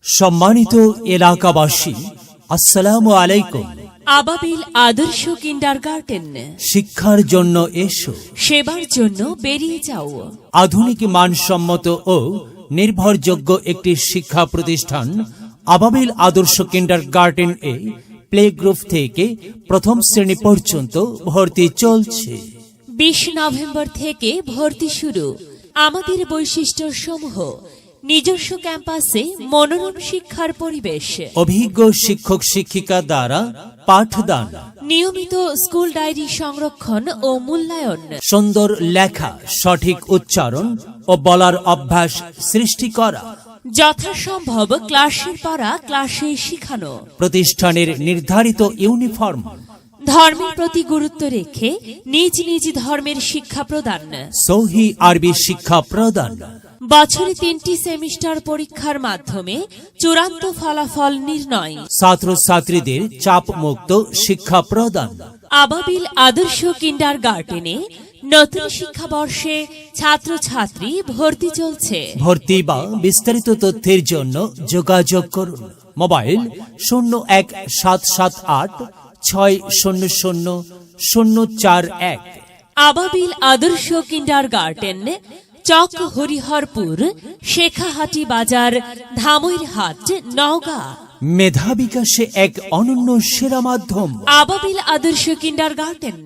সম্মানিত এলাকাবাসী, আসসালামু আলাইকুম। আবাবিল আদর্শ কিন্ডারগার্টেন, শিক্ষার জন্য এসো, সেবার জন্য বেরিয়ে যাও। আধুনিক মানসম্মত ও নির্ভরযোগ্য একটি শিক্ষা প্রতিষ্ঠান আবাবিল আদর্শ কিন্ডারগার্টেন এ প্লে গ্রুপ থেকে প্রথম শ্রেণী পর্যন্ত ভর্তি চলছে। 20 নভেম্বর থেকে ভর্তি শুরু। আমাদের বৈশিষ্ট্য সমূহ: নিজস্ব ক্যাম্পাসে মনোরম শিক্ষার পরিবেশ, অভিজ্ঞ শিক্ষক শিক্ষিকা দ্বারা পাঠদান, নিয়মিত স্কুল ডায়েরি সংরক্ষণ ও মূল্যায়ন, সুন্দর লেখা, সঠিক উচ্চারণ ও বলার অভ্যাস সৃষ্টি করা, যথাসম্ভব ক্লাসের পড়া ক্লাসে শিখানো, প্রতিষ্ঠানের নির্ধারিত ইউনিফর্ম, ধর্মের প্রতি গুরুত্ব রেখে নিজ নিজ ধর্মের শিক্ষা প্রদান, সহি আরবি শিক্ষা প্রদান, বছরে 3টি সেমিস্টার পরীক্ষার মাধ্যমে চূড়ান্ত ফলাফল নির্ণয়, ছাত্রছাত্রীদের চাপ মুক্ত শিক্ষা প্রদান। আবাবিল আদর্শ কিন্ডারগার্টেনে নতুন শিক্ষাবর্ষে ছাত্রছাত্রী ভর্তি চলছে। ভর্তি বা বিস্তারিত তথ্যের জন্য যোগাযোগ করুন। মোবাইল 017786000041। আবাবিল আদর্শ কিন্ডারগার্টেন, চক হরিহরপুর, শেখাহাটি বাজার, ধামইরহাট, নওগাঁ। মেধা বিকাশে এক অনন্য সেরা মাধ্যম। আবাবিল আদর্শ কিন্ডারগার্টেন।